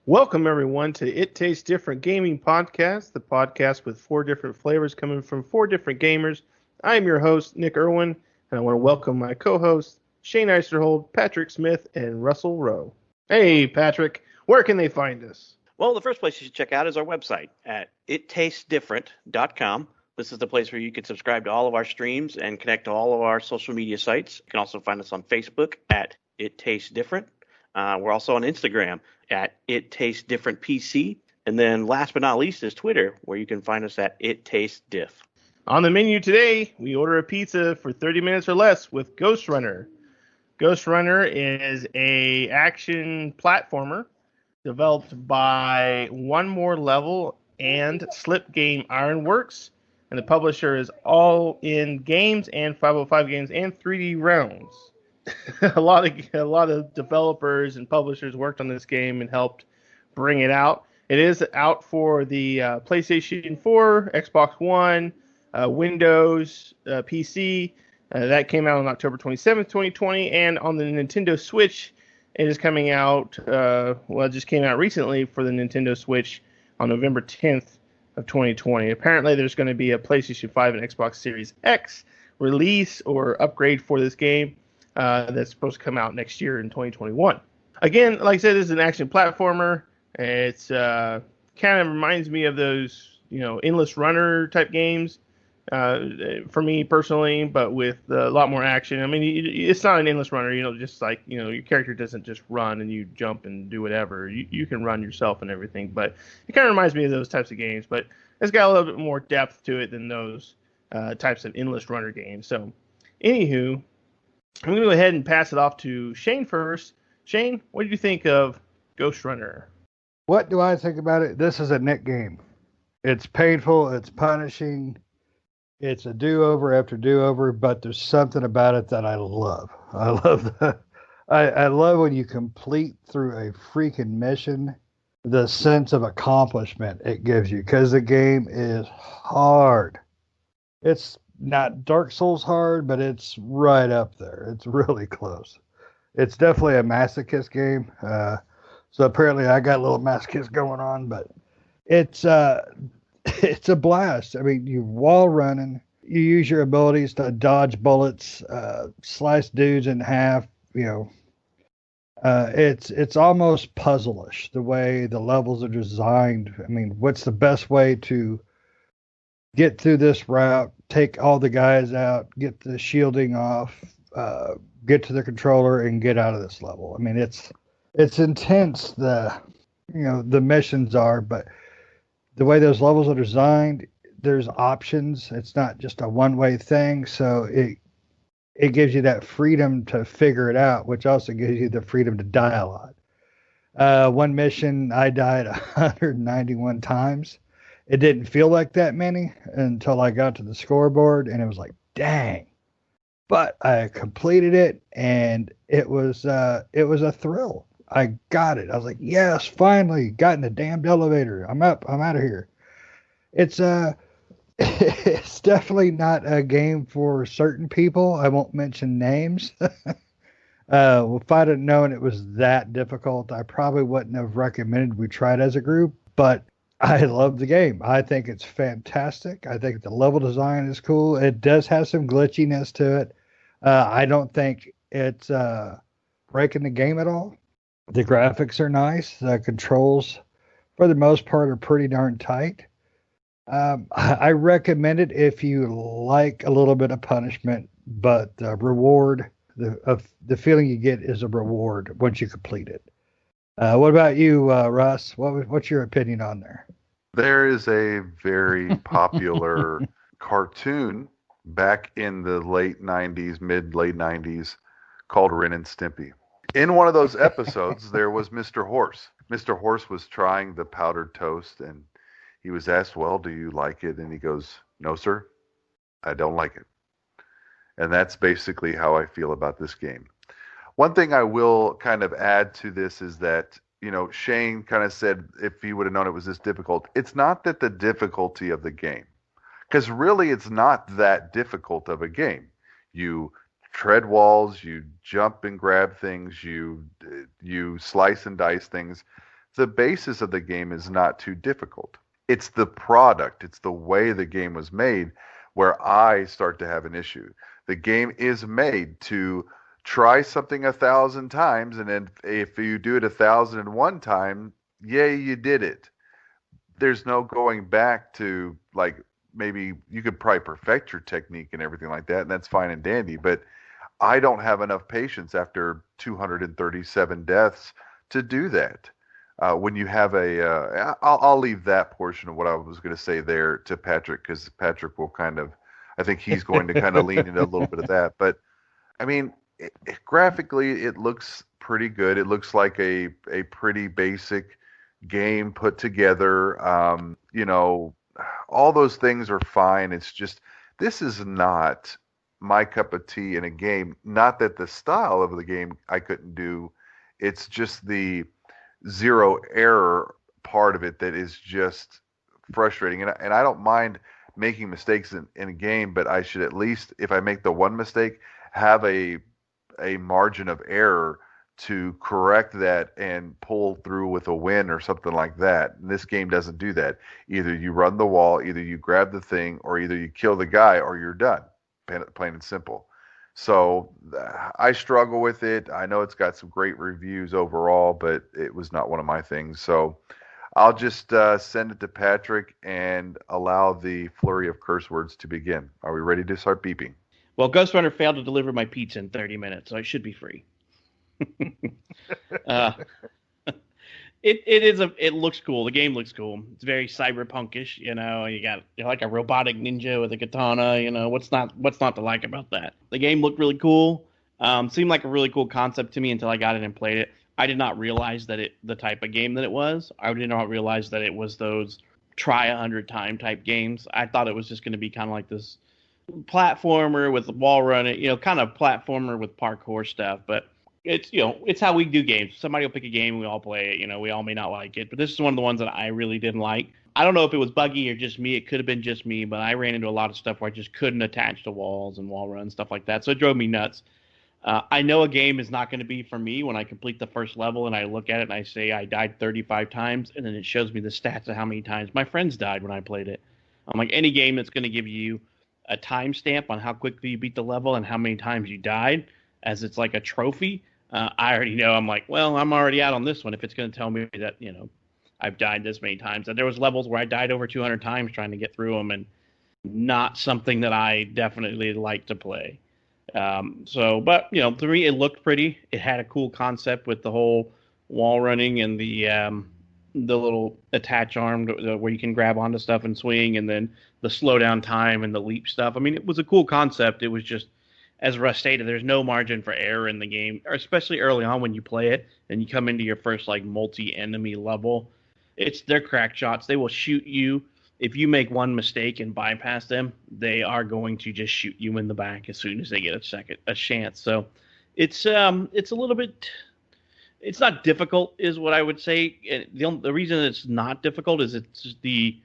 Welcome, everyone, to It Tastes Different Gaming Podcast, the podcast with four different flavors coming from four different gamers. I am your host, Nick Irwin, and I want to welcome my co-hosts, Shane Eisterhold, Patrick Smith, and Russell Rowe. Hey, Patrick, where can they find us? Well, the first place you should check out is our website at ittastes.different.com. This is the place where you can subscribe to all of our streams and connect to all of our social media sites. You can also find us on Facebook at It Tastes Different. We're also on Instagram at It Tastes Different PC. And then last but not least is Twitter, where you can find us at It Tastes Diff. On the menu today, we order a pizza for 30 minutes or less with Ghostrunner. Ghostrunner is a action platformer developed by One More Level and Slip Game Ironworks, and the publisher is All In Games and 505 Games and 3D Realms. a lot of developers and publishers worked on this game and helped bring it out. It is out for the PlayStation 4, Xbox One, Windows, PC. That came out on October 27th, 2020, and on the Nintendo Switch, it is coming out, it just came out recently for the Nintendo Switch on November 10th of 2020. Apparently, there's going to be a PlayStation 5 and Xbox Series X release or upgrade for this game that's supposed to come out next year in 2021. Again, like I said, this is an action platformer. It's kind of reminds me of those, endless runner type games. For me personally, but with a lot more action. I mean, it's not an endless runner, just like, your character doesn't just run and you jump and do whatever. You can run yourself and everything, but it kind of reminds me of those types of games, but it's got a little bit more depth to it than those types of endless runner games. So, anywho, I'm going to go ahead and pass it off to Shane first. Shane, what did you think of Ghostrunner? What do I think about it? This is a Nick game. It's painful, it's punishing. It's a do-over after do-over, but there's something about it that I love. I love when you complete through a freaking mission, the sense of accomplishment it gives you, because the game is hard. It's not Dark Souls hard, but it's right up there. It's really close. It's definitely a masochist game. So apparently I got a little masochist going on, but it's it's a blast. I mean, you're wall running. You use your abilities to dodge bullets, slice dudes in half. It's almost puzzle-ish the way the levels are designed. I mean, what's the best way to get through this route? Take all the guys out, get the shielding off, get to the controller, and get out of this level. I mean, it's intense. The missions are, but the way those levels are designed, there's options. It's not just a one-way thing, so it gives you that freedom to figure it out, which also gives you the freedom to die a lot. One mission, I died 191 times. It didn't feel like that many until I got to the scoreboard, and it was like, dang. But I completed it, and it was a thrill. I got it. I was like, yes, finally, got in the damned elevator. I'm up. I'm out of here. It's it's definitely not a game for certain people. I won't mention names. If I'd have known it was that difficult, I probably wouldn't have recommended we try it as a group. But I love the game. I think it's fantastic. I think the level design is cool. It does have some glitchiness to it. I don't think it's breaking the game at all. The graphics are nice. The controls, for the most part, are pretty darn tight. I recommend it if you like a little bit of punishment, but the reward, the feeling you get is a reward once you complete it. What about you, Russ? What's your opinion on there? There is a very popular cartoon back in the late 90s, mid-late 90s, called Ren and Stimpy. In one of those episodes, there was Mr. Horse. Mr. Horse was trying the powdered toast, and he was asked, well, do you like it? And he goes, no, sir, I don't like it. And that's basically how I feel about this game. One thing I will kind of add to this is that, Shane kind of said if he would have known it was this difficult, it's not that the difficulty of the game, because really it's not that difficult of a game. You tread walls, you jump and grab things, you slice and dice things. the basis of the game is not too difficult. It's the product, it's the way the game was made where I start to have an issue. The game is made to try something 1,000 times, and then if you do it 1,001 time, yay, you did it. There's no going back to, like, maybe you could probably perfect your technique and everything like that, and that's fine and dandy, but I don't have enough patience after 237 deaths to do that. When you have I'll leave that portion of what I was going to say there to Patrick, because Patrick will I think he's going to kind of lean into a little bit of that. But I mean, graphically, it looks pretty good. It looks like a pretty basic game put together. All those things are fine. It's just, this is not my cup of tea in a game. Not that the style of the game I couldn't do. It's just the zero error part of it that is just frustrating. And I don't mind making mistakes in a game, but I should at least, if I make the one mistake, have a margin of error to correct that and pull through with a win or something like that. And this game doesn't do that. Either you run the wall, either you grab the thing, or either you kill the guy or you're done. Plain and simple. So I struggle with it. I know it's got some great reviews overall, but it was not one of my things. So I'll just send it to Patrick and allow the flurry of curse words to begin. Are we ready to start beeping? Well, Ghostrunner failed to deliver my pizza in 30 minutes, so I should be free. It looks cool. The game looks cool. It's very cyberpunkish. You're like a robotic ninja with a katana. What's not to like about that? The game looked really cool. Seemed like a really cool concept to me until I got it and played it. I did not realize that the type of game that it was. I did not realize that it was those try 100 time type games. I thought it was just going to be kind of like this platformer with the wall running, kind of platformer with parkour stuff. But it's how we do games. Somebody will pick a game, we all play it. We all may not like it, but this is one of the ones that I really didn't like. I don't know if it was buggy or just me. It could have been just me, but I ran into a lot of stuff where I just couldn't attach to walls and wall runs, stuff like that. So it drove me nuts. I know a game is not going to be for me when I complete the first level and I look at it and I say I died 35 times, and then it shows me the stats of how many times my friends died when I played it. I'm like, any game that's going to give you a timestamp on how quickly you beat the level and how many times you died, as it's like a trophy. I already know. I'm like, well, I'm already out on this one if it's going to tell me that, I've died this many times. And there was levels where I died over 200 times trying to get through them, and not something that I definitely like to play. But to me, it looked pretty. It had a cool concept with the whole wall running and the little attach arm where you can grab onto stuff and swing, and then the slow down time and the leap stuff. I mean, it was a cool concept. It was just, as Russ stated, there's no margin for error in the game, or especially early on when you play it and you come into your first multi-enemy level. They're crack shots. They will shoot you. If you make one mistake and bypass them, they are going to just shoot you in the back as soon as they get a chance. So it's a little bit. It's not difficult, is what I would say. The reason it's not difficult is it's the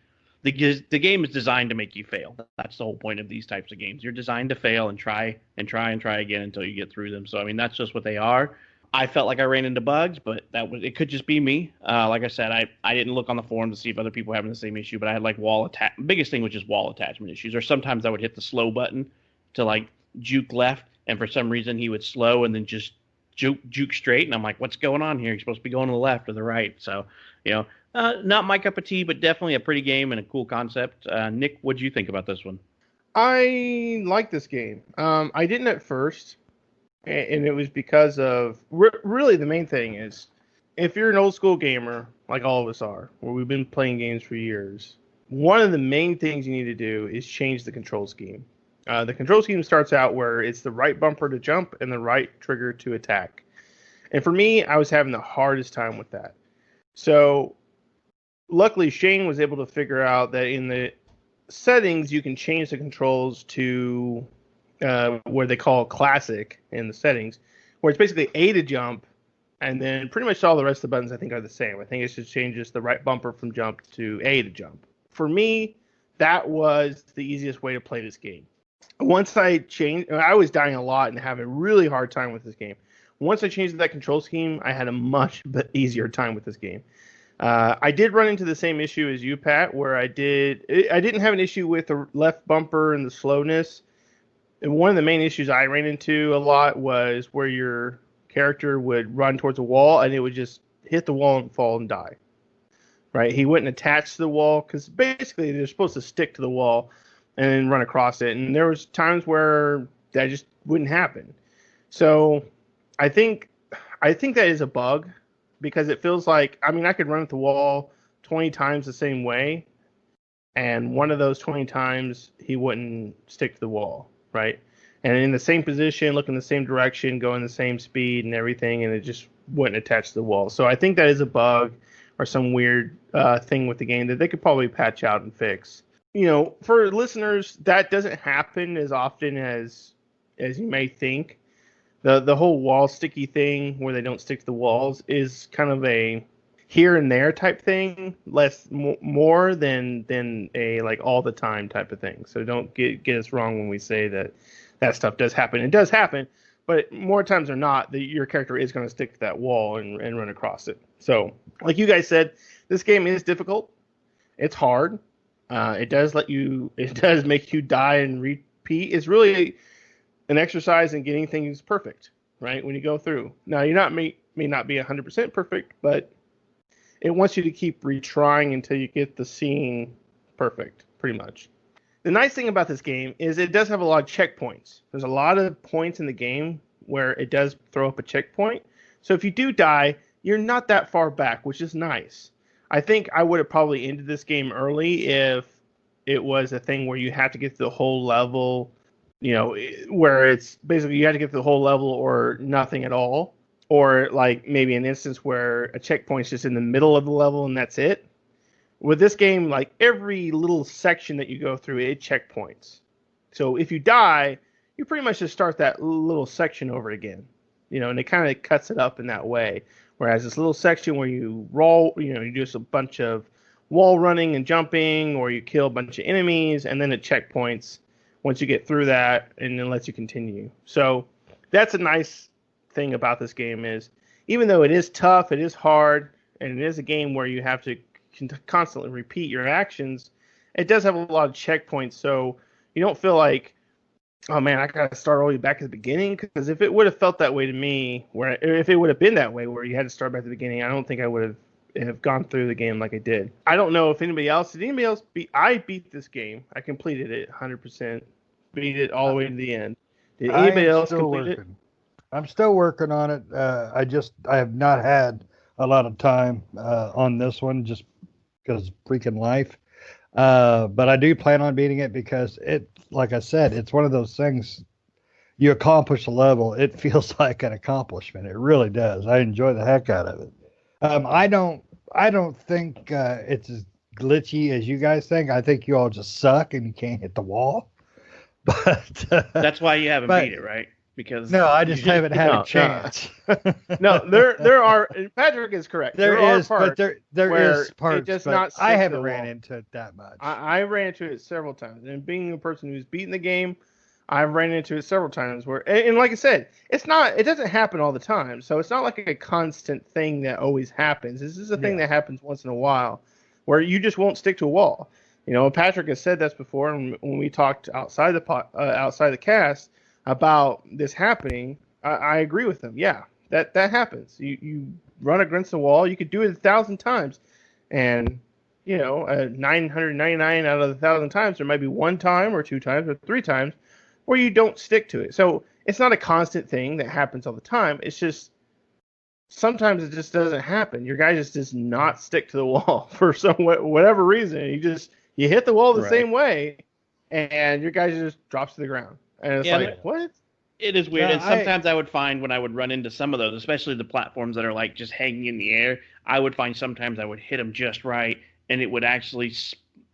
game is designed to make you fail. That's the whole point of these types of games. You're designed to fail and try again until you get through them. So I mean, that's just what they are. I felt like I ran into bugs, but it could just be me. Like I said, I didn't look on the forum to see if other people were having the same issue, but I had biggest thing was just wall attachment issues. Or sometimes I would hit the slow button to juke left, and for some reason he would slow and then just juke straight, and I'm like, what's going on here? You're supposed to be going to the left or the right. So, not my cup of tea, but definitely a pretty game and a cool concept. Nick, what'd you think about this one? I like this game. I didn't at first, and it was because of really the main thing is, if you're an old school gamer like all of us are, where we've been playing games for years, one of the main things you need to do is change the control scheme. The control scheme starts out where it's the right bumper to jump and the right trigger to attack. And for me, I was having the hardest time with that. So luckily, Shane was able to figure out that in the settings, you can change the controls to where they call classic in the settings, where it's basically A to jump, and then pretty much all the rest of the buttons I think are the same. I think it just changes the right bumper from jump to A to jump. For me, that was the easiest way to play this game. Once I changed, I was dying a lot and having a really hard time with this game. Once I changed that control scheme, I had a much easier time with this game. I did run into the same issue as you, Pat, where I didn't have an issue with the left bumper and the slowness. And one of the main issues I ran into a lot was where your character would run towards a wall and it would just hit the wall and fall and die. Right? He wouldn't attach to the wall because basically they're supposed to stick to the wall and then run across it. And there was times where that just wouldn't happen. So I think that is a bug because it feels like, I mean, I could run at the wall 20 times the same way, and one of those 20 times he wouldn't stick to the wall, right? And in the same position, look in the same direction, go in the same speed and everything, and it just wouldn't attach to the wall. So I think that is a bug or some weird thing with the game that they could probably patch out and fix. You know, for listeners, that doesn't happen as often as you may think. The whole wall sticky thing where they don't stick to the walls is kind of a here and there type thing, more than a like all the time type of thing. So don't get us wrong when we say that stuff does happen. It does happen, but more times than not, your character is going to stick to that wall and run across it. So, like you guys said, this game is difficult. It's hard. It does make you die and repeat. It's really an exercise in getting things perfect, right? When you go through. Now, may not be 100% perfect, but it wants you to keep retrying until you get the scene perfect, pretty much. The nice thing about this game is it does have a lot of checkpoints. There's a lot of points in the game where it does throw up a checkpoint. So if you do die, you're not that far back, which is nice. I think I would have probably ended this game early if it was a thing where you have to get to the whole level, you know, where it's basically you had to get to the whole level or nothing at all. Or like maybe an instance where a checkpoint's just in the middle of the level and that's it. With this game, like every little section that you go through, it checkpoints. So if you die, you pretty much just start that little section over again. You know, and it kind of cuts it up in that way. Whereas this little section where you roll, you know, you do a bunch of wall running and jumping, or you kill a bunch of enemies, and then it checkpoints once you get through that, and then lets you continue. So that's a nice thing about this game is, even though it is tough, it is hard, and it is a game where you have to constantly repeat your actions, it does have a lot of checkpoints, so you don't feel like, oh man, I gotta start all the way back at the beginning. Because if it would have felt that way to me, if it would have been that way where you had to start back at the beginning, I don't think I would have gone through the game like I did. I don't know if anybody else beat. I beat this game. I completed it 100%. Beat it all the way to the end. Did anybody else complete it? I'm still working on it. I have not had a lot of time on this one just because freaking life. But I do plan on beating it because like I said, it's one of those things. You accomplish a level, it feels like an accomplishment. It really does. I enjoy the heck out of it. I don't think it's as glitchy as you guys think. I think you all just suck and you can't hit the wall. But that's why you haven't beat it, right? Because no, I just haven't had a chance. No, there are. Patrick is correct. There is parts, it does not. I haven't ran into it that much. I ran into it several times, and being a person who's beaten the game, I've ran into it several times. And like I said, it doesn't happen all the time, so it's not like a constant thing that always happens. This is a thing that happens once in a while, where you just won't stick to a wall. You know, Patrick has said this before, and when we talked outside the cast about this happening, I agree with him. Yeah, that happens. You run against the wall. You could do it 1,000 times, and 999 out of 1,000 times, there might be one time or two times or three times where you don't stick to it. So it's not a constant thing that happens all the time. It's just sometimes it just doesn't happen. Your guy just does not stick to the wall for whatever reason. You hit the wall the same way, and your guy just drops to the ground. And it's what? It is weird. And sometimes I would find when I would run into some of those, especially the platforms that are like just hanging in the air, I would find sometimes I would hit them just right, and it would actually,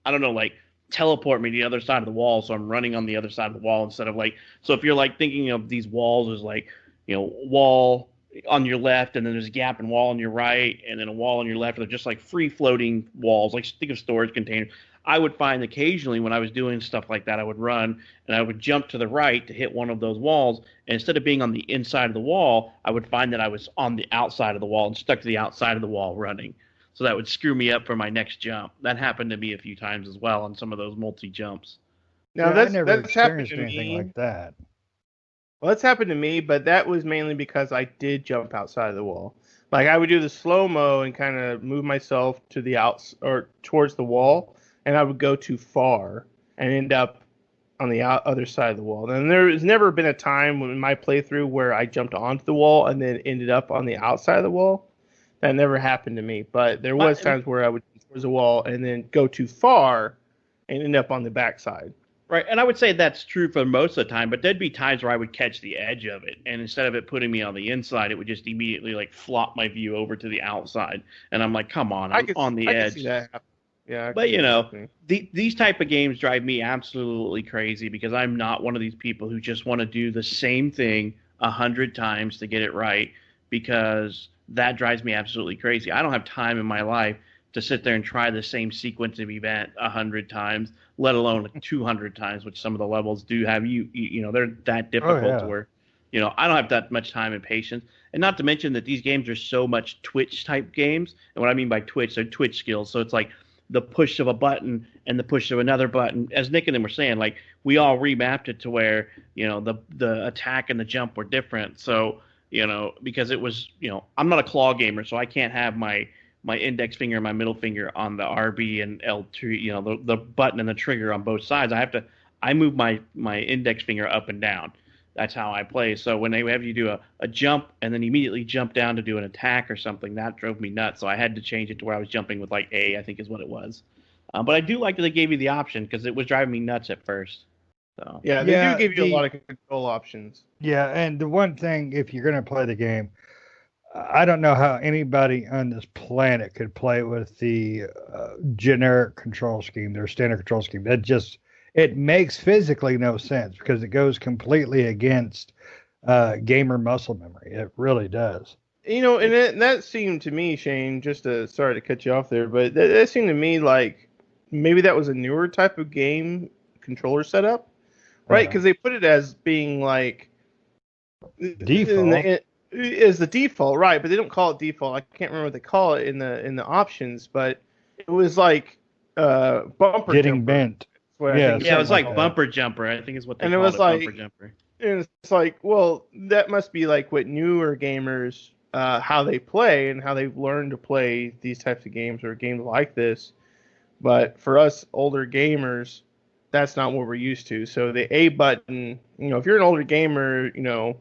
I don't know, like teleport me to the other side of the wall. So I'm running on the other side of the wall instead of like, so if you're like thinking of these walls as like, wall on your left, and then there's a gap and wall on your right, and then a wall on your left, they're just like free floating walls, like think of storage containers. I would find occasionally when I was doing stuff like that, I would run and I would jump to the right to hit one of those walls. And instead of being on the inside of the wall, I would find that I was on the outside of the wall and stuck to the outside of the wall running. so that would screw me up for my next jump. That happened to me a few times as well on some of those multi-jumps. Now I never that's happened experienced to anything me. like that. Well, that's happened to me, but that was mainly because I did jump outside of the wall. Like I would do the slow mo and kind of move myself to the outs or towards the wall, and I would go too far and end up on the other side of the wall. And there has never been a time in my playthrough where I jumped onto the wall and then ended up on the outside of the wall. That never happened to me, but there was times where I would towards the wall and then go too far and end up on the backside. Right, and I would say that's true for most of the time, but there'd be times where I would catch the edge of it, and instead of it putting me on the inside, it would just immediately like flop my view over to the outside, and I'm like, come on, I'm on the I edge. could see that happen. Yeah, I But could see you that know, happening. these type of games drive me absolutely crazy because I'm not one of these people who just want to do the same thing 100 times to get it right, because that drives me absolutely crazy. I don't have time in my life to sit there and try the same sequence of event 100 times, let alone 200 times, which some of the levels do have. You know, they're that difficult to where, you know, I don't have that much time and patience. And not to mention that these games are so much Twitch type games. And what I mean by Twitch, they're Twitch skills. So it's like the push of a button and the push of another button. As Nick and them were saying, like we all remapped it to where, you know, the attack and the jump were different. So, you know, because it was, you know, I'm not a claw gamer, so I can't have my index finger and my middle finger on the RB and L2, you know, the button and the trigger on both sides. I move my index finger up and down. That's how I play. So when they have you do a jump and then immediately jump down to do an attack or something, that drove me nuts. So I had to change it to where I was jumping with like A, I think is what it was. But I do like that they gave you the option because it was driving me nuts at first. So Yeah, they do give you a lot of control options. Yeah, and the one thing, if you're going to play the game, I don't know how anybody on this planet could play with the generic control scheme, their standard control scheme. It makes physically no sense because it goes completely against gamer muscle memory. It really does. You know, and that seemed to me, Shane, sorry to cut you off there, but that seemed to me like maybe that was a newer type of game controller setup, right? Because they put it as being like default. Is the default, right? But they don't call it default. I can't remember what they call it in the options, but it was like bumper getting jumper. bent. Yeah, it was like bumper jumper, I think is what they called it. And it was like bumper jumper. And it's like, well, that must be like what newer gamers how they play and how they've learned to play these types of games or games like this. But for us older gamers, that's not what we're used to. So the A button, you know, if you're an older gamer, you know,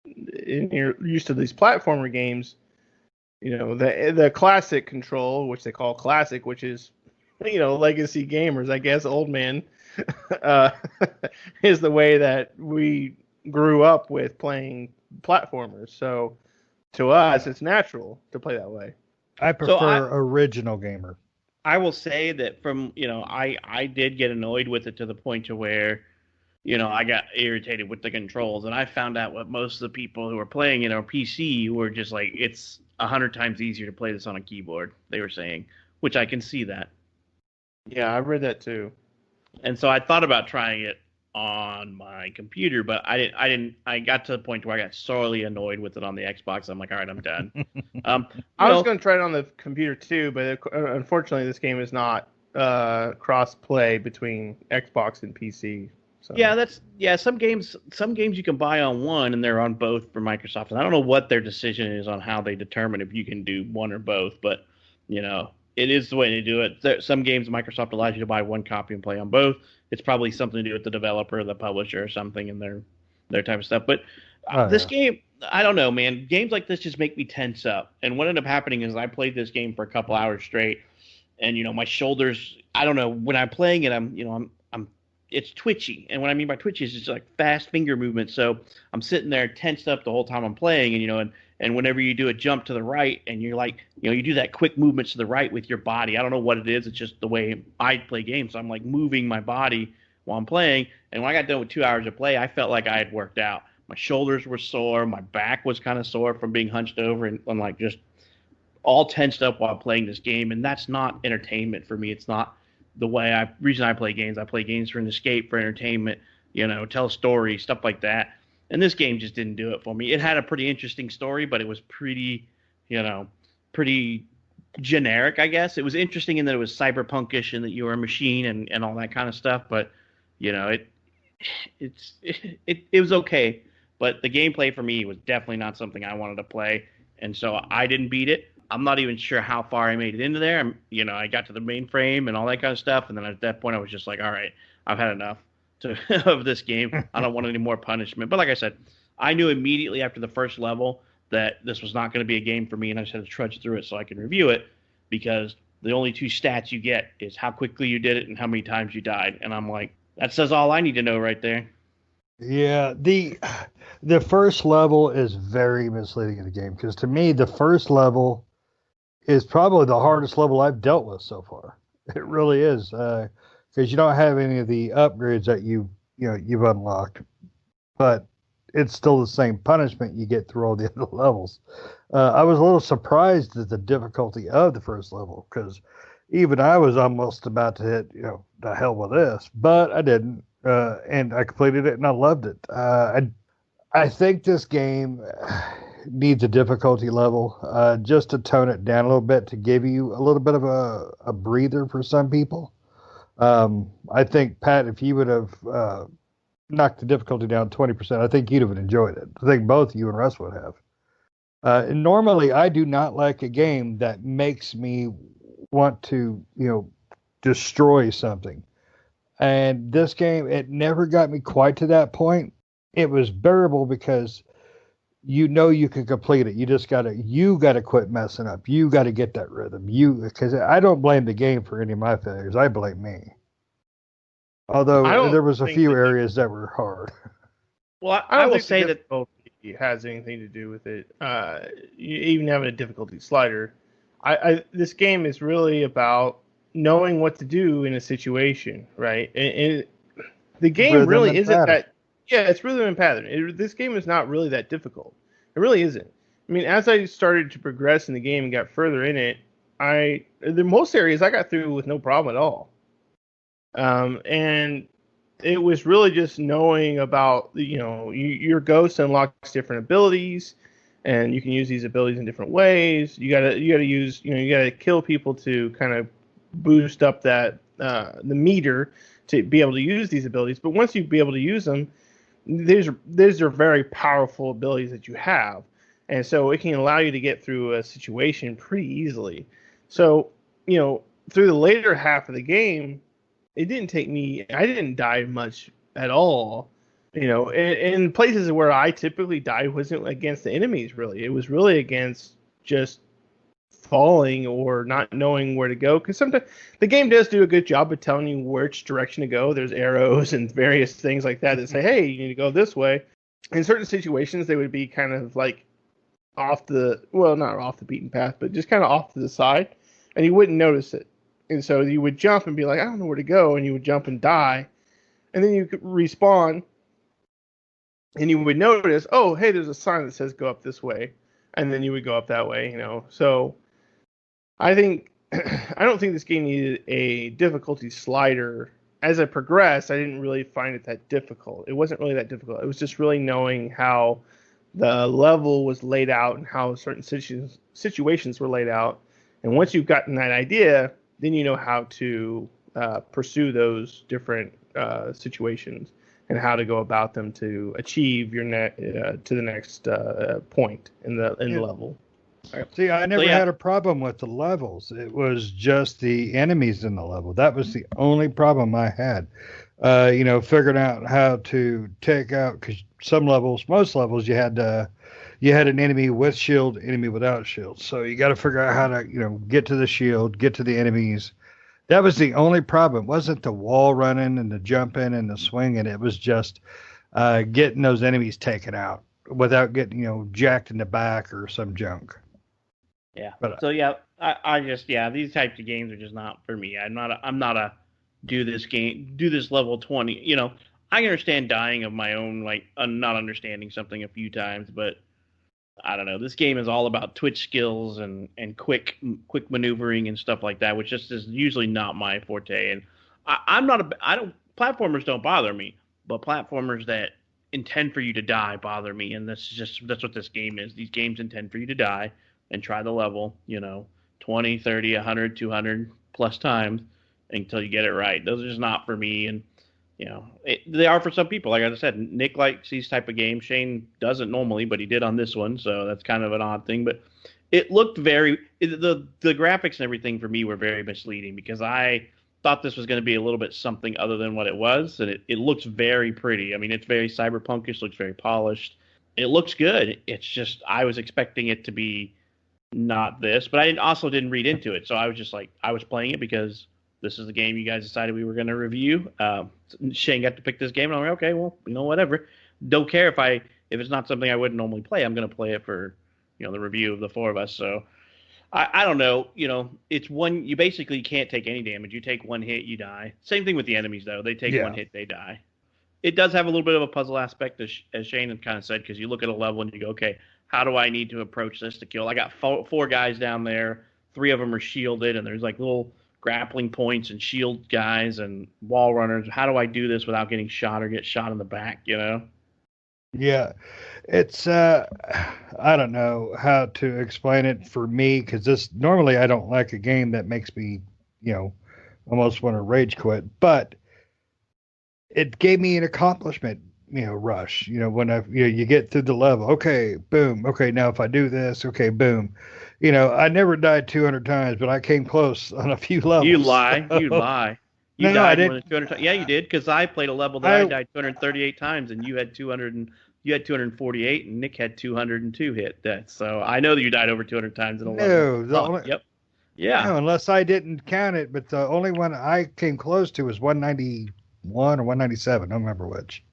and you're used to these platformer games, you know, the classic control, which they call classic, which is, you know, legacy gamers, I guess, old man, is the way that we grew up with playing platformers. So to us, it's natural to play that way. I prefer original gamer. I will say that from, you know, I did get annoyed with it to the point to where, you know, I got irritated with the controls, and I found out what most of the people who are playing it on PC were just like, it's 100 times easier to play this on a keyboard, they were saying, which I can see that. Yeah, I read that too. And so I thought about trying it on my computer, but I got to the point where I got sorely annoyed with it on the Xbox. I'm like, all right, I'm done. I was going to try it on the computer too, but unfortunately this game is not cross play between Xbox and PC. So. Yeah, some games you can buy on one and they're on both for Microsoft. And I don't know what their decision is on how they determine if you can do one or both, but you know, it is the way they do it. Some games Microsoft allows you to buy one copy and play on both. It's probably something to do with the developer, the publisher, or something in their type of stuff. But this game, I don't know, man. Games like this just make me tense up. And what ended up happening is I played this game for a couple hours straight, and you know, my shoulders. I don't know. When I'm playing it, I'm it's twitchy. And what I mean by twitchy is just like fast finger movement. So I'm sitting there tensed up the whole time I'm playing, and you know, and whenever you do a jump to the right and you're like, you know, you do that quick movement to the right with your body. I don't know what it is. It's just the way I play games. So I'm like moving my body while I'm playing. And when I got done with 2 hours of play, I felt like I had worked out. My shoulders were sore. My back was kind of sore from being hunched over and I'm like just all tensed up while playing this game. And that's not entertainment for me. It's not the reason I play games. I play games for an escape, for entertainment, you know, tell stories, stuff like that. And this game just didn't do it for me. It had a pretty interesting story, but it was pretty generic, I guess. It was interesting in that it was cyberpunkish and that you were a machine and all that kind of stuff. But you know, it was okay. But the gameplay for me was definitely not something I wanted to play, and so I didn't beat it. I'm not even sure how far I made it into there. I got to the mainframe and all that kind of stuff, and then at that point I was just like, all right, I've had enough of this game. I don't want any more punishment. But like I said, I knew immediately after the first level that this was not going to be a game for me, and I just had to trudge through it so I can review it, because the only two stats you get is how quickly you did it and how many times you died. And I'm like, that says all I need to know right there. Yeah, the first level is very misleading in the game, because to me the first level is probably the hardest level I've dealt with so far. It really is, because you don't have any of the upgrades that you've unlocked, but it's still the same punishment you get through all the other levels. I was a little surprised at the difficulty of the first level, because even I was almost about to hit, the hell with this, but I didn't, and I completed it and I loved it. I think this game needs a difficulty level, just to tone it down a little bit, to give you a little bit of a breather for some people. I think, Pat, if you would have knocked the difficulty down 20%, I think you'd have enjoyed it. I think both you and Russ would have. And normally, I do not like a game that makes me want to, destroy something. And this game, it never got me quite to that point. It was bearable because you can complete it. You gotta quit messing up. You gotta get that rhythm. Because I don't blame the game for any of my failures. I blame me. Although there was a few areas that were hard. Well, I will say that difficulty has anything to do with it. Even having a difficulty slider, this game is really about knowing what to do in a situation, right? And the game Rhythm really and isn't pattern. that. Yeah, it's rhythm and pattern. This game is not really that difficult. It really isn't. I mean, as I started to progress in the game and got further in it, the most areas I got through with no problem at all. And it was really just knowing about, your ghost unlocks different abilities, and you can use these abilities in different ways. You gotta use, you gotta kill people to kind of boost up that the meter to be able to use these abilities. But once you be able to use them, these are very powerful abilities that you have, and so it can allow you to get through a situation pretty easily. So, through the later half of the game, it didn't take me. I didn't die much at all. In places where I typically die wasn't against the enemies really. It was really against just falling or not knowing where to go, because sometimes the game does do a good job of telling you which direction to go. There's arrows and various things like that say, hey, you need to go this way. In certain situations they would be kind of like not off the beaten path, but just kind of off to the side, and you wouldn't notice it. And so you would jump and be like, I don't know where to go, and you would jump and die, and then you could respawn, and you would notice, oh, hey, there's a sign that says go up this way, and then you would go up that way. So I don't think this game needed a difficulty slider. As I progressed, I didn't really find it that difficult. It wasn't really that difficult. It was just really knowing how the level was laid out and how certain situations were laid out. And once you've gotten that idea, then you know how to pursue those different situations and how to go about them to achieve your to the next point in the level. See, I never had a problem with the levels. It was just the enemies in the level. That was the only problem I had. Figuring out how to take out, because most levels, you had an enemy with shield, enemy without shield. So you got to figure out how to, get to the shield, get to the enemies. That was the only problem. It wasn't the wall running and the jumping and the swinging. It was just getting those enemies taken out without getting, jacked in the back or some junk. Yeah. But, so yeah, I just these types of games are just not for me. I'm not a do this level 20. I understand dying of my own, like not understanding something a few times, but I don't know. This game is all about twitch skills and quick maneuvering and stuff like that, which just is usually not my forte. And platformers don't bother me, but platformers that intend for you to die bother me. And that's what this game is. These games intend for you to die and try the level, 20, 30, 100, 200 plus times until you get it right. Those are just not for me. And, they are for some people. Like I said, Nick likes these type of games. Shane doesn't normally, but he did on this one. So that's kind of an odd thing. But it looked the graphics and everything for me were very misleading because I thought this was going to be a little bit something other than what it was. And it looks very pretty. I mean, it's very cyberpunkish, looks very polished. It looks good. It's just, I was expecting it to be not this, but I also didn't read into it. So I was just like, I was playing it because this is the game you guys decided we were going to review. Shane got to pick this game, and I'm like, okay, well, whatever. Don't care if it's not something I wouldn't normally play. I'm going to play it for, the review of the four of us. So I don't know. It's one. You basically can't take any damage. You take one hit, you die. Same thing with the enemies, though. They take one hit, they die. It does have a little bit of a puzzle aspect, as Shane had kind of said, because you look at a level and you go, okay, how do I need to approach this to kill? I got four guys down there. 3 of them are shielded, and there's like little grappling points and shield guys and wall runners. How do I do this without getting shot or get shot in the back, Yeah, it's I don't know how to explain it for me because this normally I don't like a game that makes me, almost want to rage quit, but it gave me an accomplishment, rush. When you get through the level, okay, boom, okay, now if I do this, okay, boom. I never died 200 times, but I came close on a few levels. You lie. You No, died I didn't. more than 200 times. Yeah, you did, because I played a level that I died 238 times, and you had 248, and Nick had 202 hit deaths. So I know that you died over 200 times in a level. Yep. Yeah. No, unless I didn't count it, but the only one I came close to was 191 or 197. I don't remember which.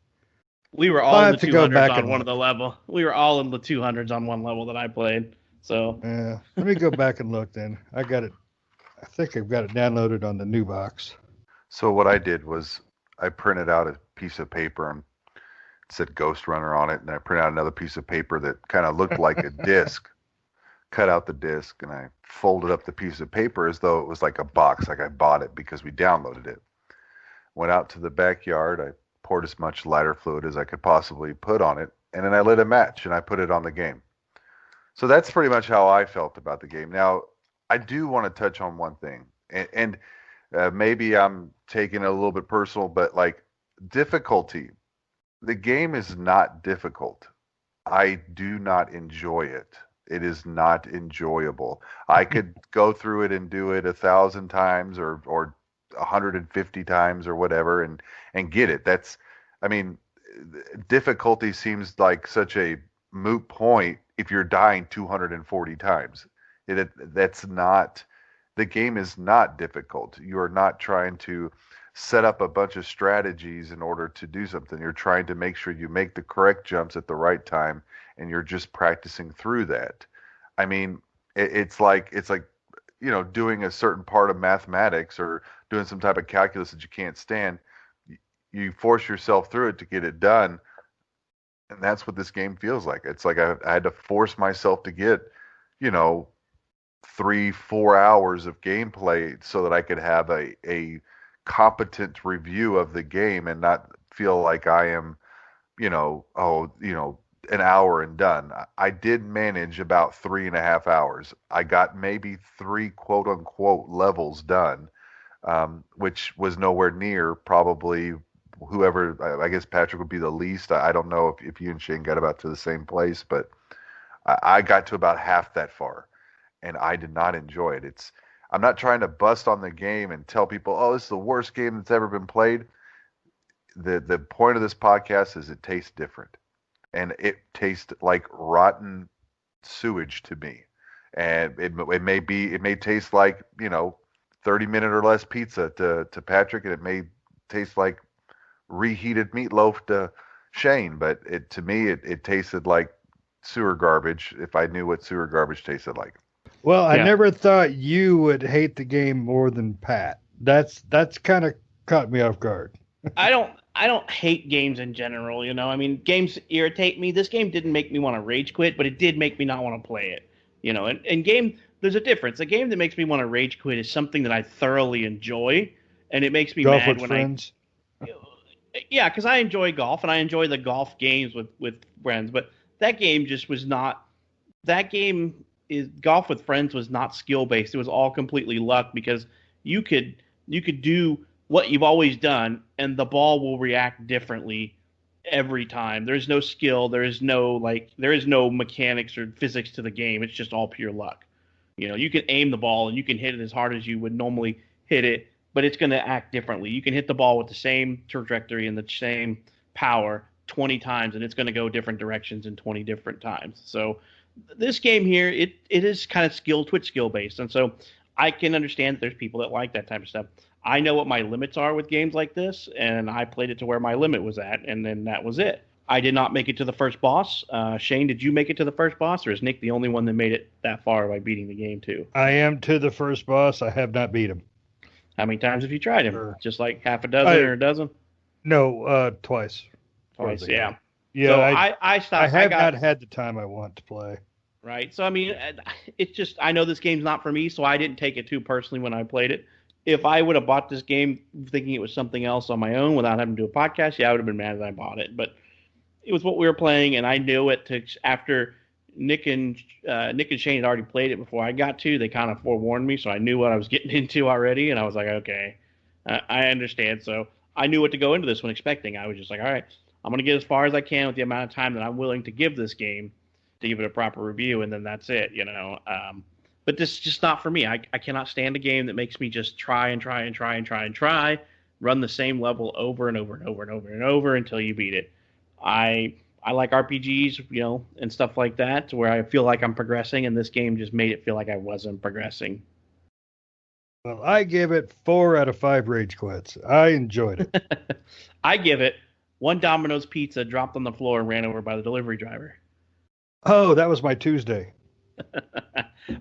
We were all in the 200s on one of the level. We were all in the 200s on one level that I played. So yeah, let me go back and look. Then I got it. I think I've got it downloaded on the new box. So what I did was I printed out a piece of paper and it said Ghostrunner on it, and I printed out another piece of paper that kind of looked like a disc. Cut out the disc, and I folded up the piece of paper as though it was like a box, like I bought it because we downloaded it. Went out to the backyard. I poured as much lighter fluid as I could possibly put on it, and then I lit a match and I put it on the game. So that's pretty much how I felt about the game. Now, I do want to touch on one thing, and maybe I'm taking it a little bit personal, but like difficulty, the game is not difficult. I do not enjoy it. It is not enjoyable. I could go through it and do it 1,000 times or 150 times or whatever and get it. Difficulty seems like such a moot point if you're dying 240 times. The game is not difficult. You are not trying to set up a bunch of strategies in order to do something. You're trying to make sure you make the correct jumps at the right time, and you're just practicing through that. I mean, it's like doing a certain part of mathematics or doing some type of calculus that you can't stand. You force yourself through it to get it done, and that's what this game feels like. It's like I had to force myself to get 3-4 hours of gameplay so that I could have a competent review of the game and not feel like I am an hour and done. I did manage about 3.5 hours. I got maybe 3 quote unquote levels done, which was nowhere near probably whoever. I guess Patrick would be the least. I don't know if you and Shane got about to the same place, but I got to about half that far, and I did not enjoy it. I'm not trying to bust on the game and tell people, oh, this is the worst game that's ever been played. The point of this podcast is it tastes different. And it tastes like rotten sewage to me. And it may taste like, 30-minute or less pizza to Patrick, and it may taste like reheated meatloaf to Shane, but to me it tasted like sewer garbage if I knew what sewer garbage tasted like. Well, I never thought you would hate the game more than Pat. That's kind of caught me off guard. I don't hate games in general, I mean, games irritate me. This game didn't make me want to rage quit, but it did make me not want to play it. And game, there's a difference. A game that makes me want to rage quit is something that I thoroughly enjoy, and it makes me golf mad with when friends. Yeah, because I enjoy golf and I enjoy the golf games with friends, but that game just was not. That game golf with friends was not skill based. It was all completely luck because you could do what you've always done, and the ball will react differently every time. There's no skill. There is no mechanics or physics to the game. It's just all pure luck. You can aim the ball and you can hit it as hard as you would normally hit it, but it's going to act differently. You can hit the ball with the same trajectory and the same power 20 times, and it's going to go different directions in 20 different times. So this game here, it is kind of Twitch skill based, and so I can understand that there's people that like that type of stuff. I know what my limits are with games like this, and I played it to where my limit was at, and then that was it. I did not make it to the first boss. Shane, did you make it to the first boss, or is Nick the only one that made it that far by beating the game too? I am to the first boss. I have not beat him. How many times have you tried him? Sure. Just like half a dozen or a dozen? No, twice. Twice, yeah. Yeah, so I stopped. I have not had the time I want to play. Right. So, I mean, it's just, I know this game's not for me, so I didn't take it too personally when I played it. If I would have bought this game thinking it was something else on my own without having to do a podcast, yeah, I would have been mad that I bought it. But it was what we were playing, and I knew it after Nick and Shane had already played it before I got to. They kind of forewarned me, so I knew what I was getting into already, and I was like, okay, I understand. So I knew what to go into this one expecting. I was just like, all right, I'm going to get as far as I can with the amount of time that I'm willing to give this game to give it a proper review, and then that's it, But this is just not for me. I cannot stand a game that makes me just try, run the same level over and over and over and over and over until you beat it. I like RPGs, and stuff like that, where I feel like I'm progressing, and this game just made it feel like I wasn't progressing. Well, I give it 4 out of 5 rage quits. I enjoyed it. I give it 1 Domino's pizza dropped on the floor and ran over by the delivery driver. Oh, that was my Tuesday.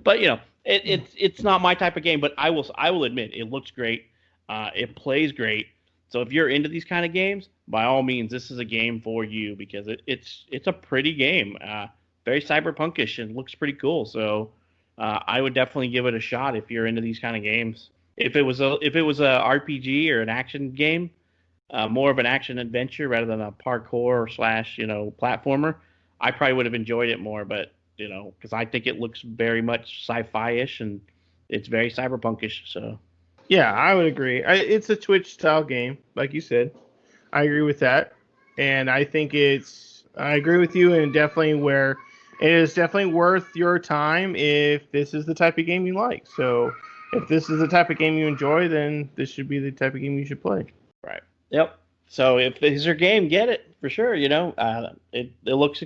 But it's not my type of game. But I will admit it looks great. It plays great. So if you're into these kind of games, by all means, this is a game for you because it's a pretty game. Very cyberpunkish and looks pretty cool. So I would definitely give it a shot if you're into these kind of games. If it was a RPG or an action game, more of an action adventure rather than a parkour / platformer, I probably would have enjoyed it more. But because I think it looks very much sci-fi-ish and it's very cyberpunkish. So yeah, I would agree. It's a Twitch style game, like you said. I agree with that, and I think I agree with you, and definitely where it is definitely worth your time if this is the type of game you like. So if this is the type of game you enjoy, then this should be the type of game you should play. Right. Yep. So if it's your game, get it for sure. It looks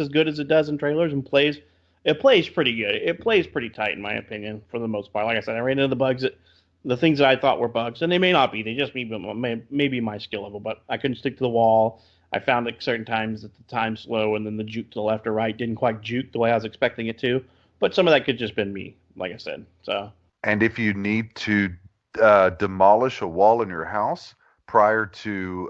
as good as it does in trailers and plays pretty good. It plays pretty tight in my opinion for the most part. Like I said, I ran into the bugs the things that I thought were bugs, and they may not be. They just maybe my skill level, but I couldn't stick to the wall. I found at certain times that the time slow, and then the juke to the left or right didn't quite juke the way I was expecting it to. But some of that could just been me, like I said. So. And if you need to demolish a wall in your house prior to,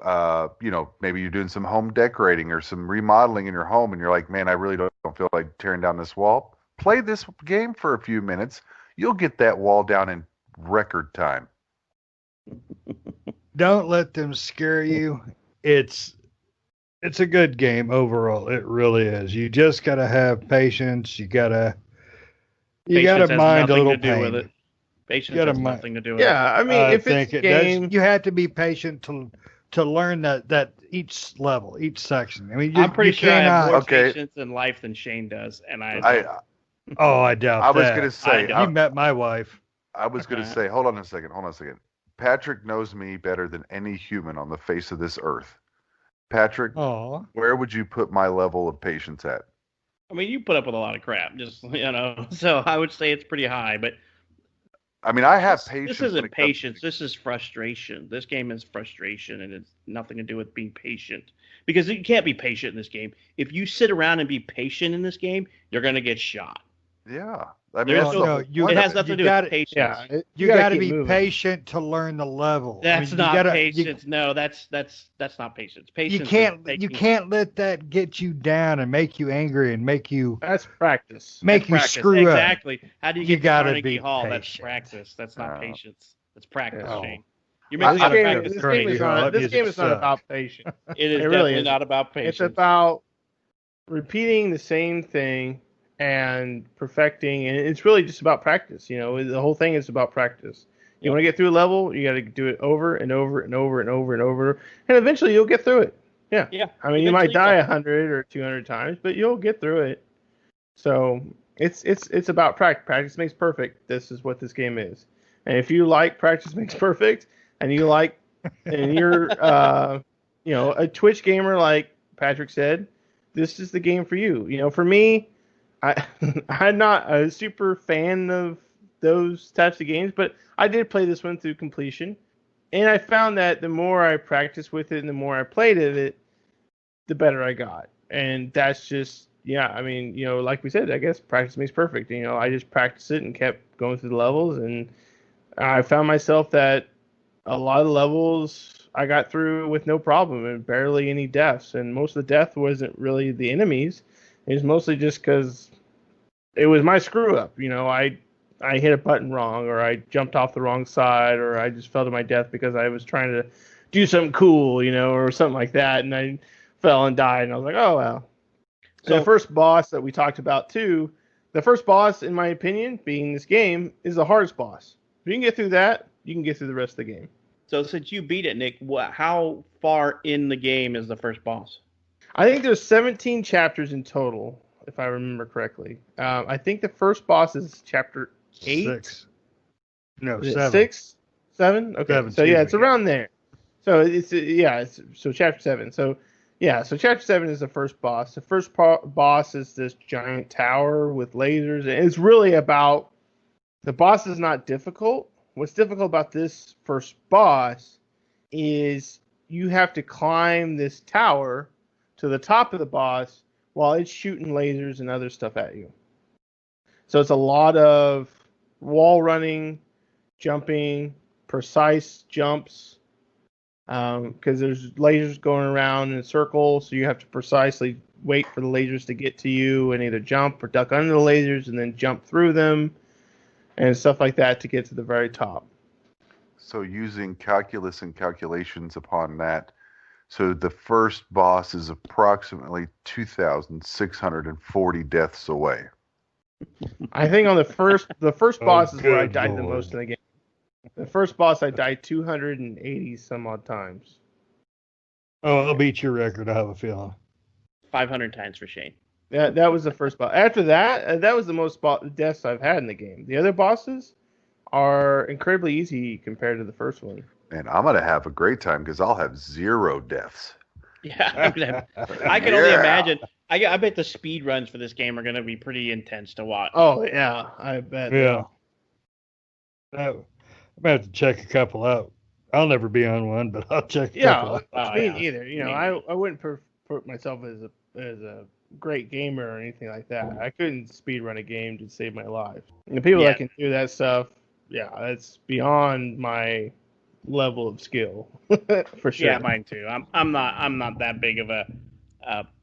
maybe you're doing some home decorating or some remodeling in your home, and you're like, man, I really don't feel like tearing down this wall. Play this game for a few minutes. You'll get that wall down in record time. Don't let them scare you. It's a good game overall. It really is. You just gotta have patience. You gotta mind a little pain. With it. Patience has nothing to do with it. Yeah, I mean, if it's a game, you have to be patient to learn that each level, each section. I mean, I'm pretty sure I have more patience in life than Shane does, and I doubt that. I was gonna say you met my wife. I was going to say, hold on a second. Patrick knows me better than any human on the face of this earth. Patrick, where would you put my level of patience at? I mean, you put up with a lot of crap, so I would say it's pretty high. But I mean, I have patience. This isn't patience. This is frustration. This game is frustration, and it's nothing to do with being patient. Because you can't be patient in this game. If you sit around and be patient in this game, you're going to get shot. Yeah. I mean, it has nothing to do with patience. Yeah, you got to be patient to learn the level. That's not patience. No, that's not patience. Patience. You can't let that get you down and make you angry and make you. That's practice. Screw up. Exactly. How do you get to Carnegie Hall? Patient. That's practice. That's not patience. That's practice, Shane. You're making this game is not about patience. It is definitely not about patience. It's about repeating the same thing and perfecting, and it's really just about practice. You know, the whole thing is about practice. You want to get through a level, you got to do it over and over and over and over and over, and eventually you'll get through it. Yeah. Yeah. I mean, you might eventually die will. 100 or 200 times, but you'll get through it. So it's about practice. Practice makes perfect. This is what this game is. And if you like practice makes perfect, and you like, and you're a Twitch gamer like Patrick said, this is the game for you. You know, for me, I'm not a super fan of those types of games, but I did play this one through completion, and I found that the more I practiced with it and the more I played it, the better I got. And that's just, yeah, I mean, like we said, I guess practice makes perfect. I just practiced it and kept going through the levels, and I found myself that a lot of the levels I got through with no problem and barely any deaths. And most of the death wasn't really the enemies. It was mostly just because it was my screw up. I hit a button wrong, or I jumped off the wrong side, or I just fell to my death because I was trying to do something cool, or something like that, and I fell and died, and I was like, oh well. So the first boss that we talked about too, the first boss, in my opinion, being this game, is the hardest boss. If you can get through that, you can get through the rest of the game. So since you beat it, Nick, how far in the game is the first boss? I think there's 17 chapters in total, if I remember correctly. I think the first boss is chapter 8. 6. No, Is it 7. 6? 7? Okay. 7, So yeah, excuse it's me, around there. So so chapter 7. So yeah, so chapter 7 is the first boss. The first boss is this giant tower with lasers. And it's really about, the boss is not difficult. What's difficult about this first boss is you have to climb this tower to the top of the boss while it's shooting lasers and other stuff at you. So it's a lot of wall running, jumping, precise jumps, because there's lasers going around in a circle, so you have to precisely wait for the lasers to get to you and either jump or duck under the lasers and then jump through them and stuff like that to get to the very top. So using calculus and calculations upon that, so the first boss is approximately 2,640 deaths away. I think on the first boss is where I good died the Lord. most in the game. The first boss I died 280 some odd times. Oh, I'll beat your record, I have a feeling. 500 times for Shane. Yeah, that was the first boss. After that, that was the most deaths I've had in the game. The other bosses are incredibly easy compared to the first one. And I'm going to have a great time because I'll have 0 deaths. Yeah, I can only imagine. I bet the speed runs for this game are going to be pretty intense to watch. Oh yeah, I bet. Yeah. I'm gonna have to check a couple out. I'll never be on one, but I'll check a couple Yeah, out. me neither. I wouldn't put myself as a great gamer or anything like that. I couldn't speed run a game to save my life. And the people that can do that stuff, yeah, that's beyond my level of skill for sure. Yeah, mine too. I'm not that big of a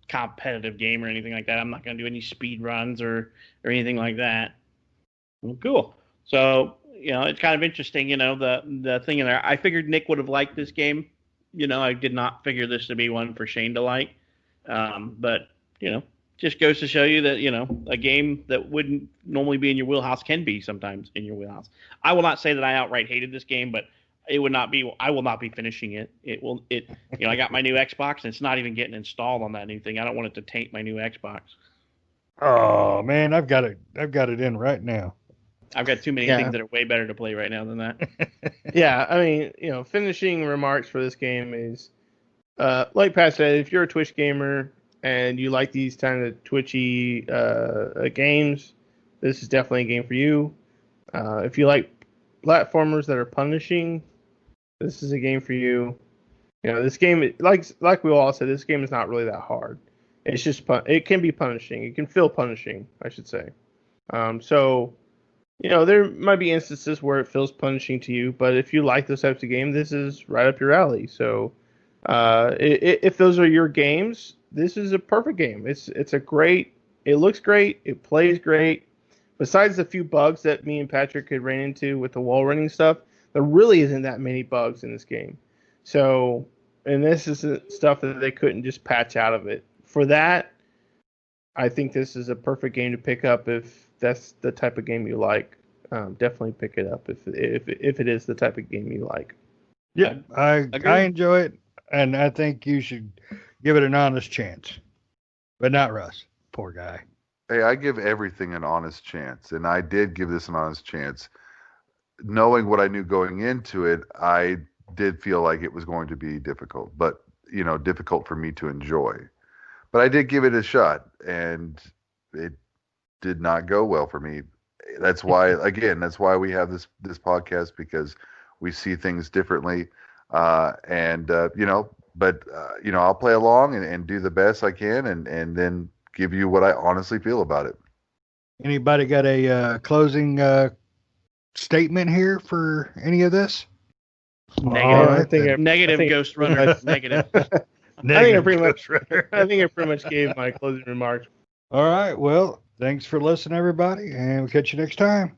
competitive game or anything like that. I'm not going to do any speed runs or anything like that. Well, cool. So it's kind of interesting. The thing in there. I figured Nick would have liked this game. I did not figure this to be one for Shane to like. But just goes to show you that a game that wouldn't normally be in your wheelhouse can be sometimes in your wheelhouse. I will not say that I outright hated this game, but it would not be. I will not be finishing it. I got my new Xbox and it's not even getting installed on that new thing. I don't want it to taint my new Xbox. Oh man, I've got it in right now. I've got too many things that are way better to play right now than that. Yeah, I mean, finishing remarks for this game is, like Pat said, if you're a Twitch gamer and you like these kind of twitchy games, this is definitely a game for you. If you like platformers that are punishing, this is a game for you. This game, like we all said, this game is not really that hard. It's just it can be punishing. It can feel punishing, I should say. So there might be instances where it feels punishing to you, but if you like those types of games, this is right up your alley. So if those are your games, this is a perfect game. It's a great. It looks great. It plays great. Besides the few bugs that me and Patrick had ran into with the wall running stuff, there really isn't that many bugs in this game. So, and this is stuff that they couldn't just patch out of it. For that, I think this is a perfect game to pick up if that's the type of game you like. Definitely pick it up if it is the type of game you like. Yeah, I Agreed. enjoy it, and I think you should give it an honest chance, but not Russ. Poor guy. Hey, I give everything an honest chance, and I did give this an honest chance. Knowing what I knew going into it, I did feel like it was going to be difficult, but difficult for me to enjoy. But I did give it a shot, and it did not go well for me. That's why, again, that's why we have this podcast, because we see things differently. I'll play along and do the best I can, and then give you what I honestly feel about it. Anybody got a closing statement here for any of this? Negative. All right, Negative Ghostrunner. Negative. I think I pretty much gave my closing remarks. All right. Well, thanks for listening, everybody, and we'll catch you next time.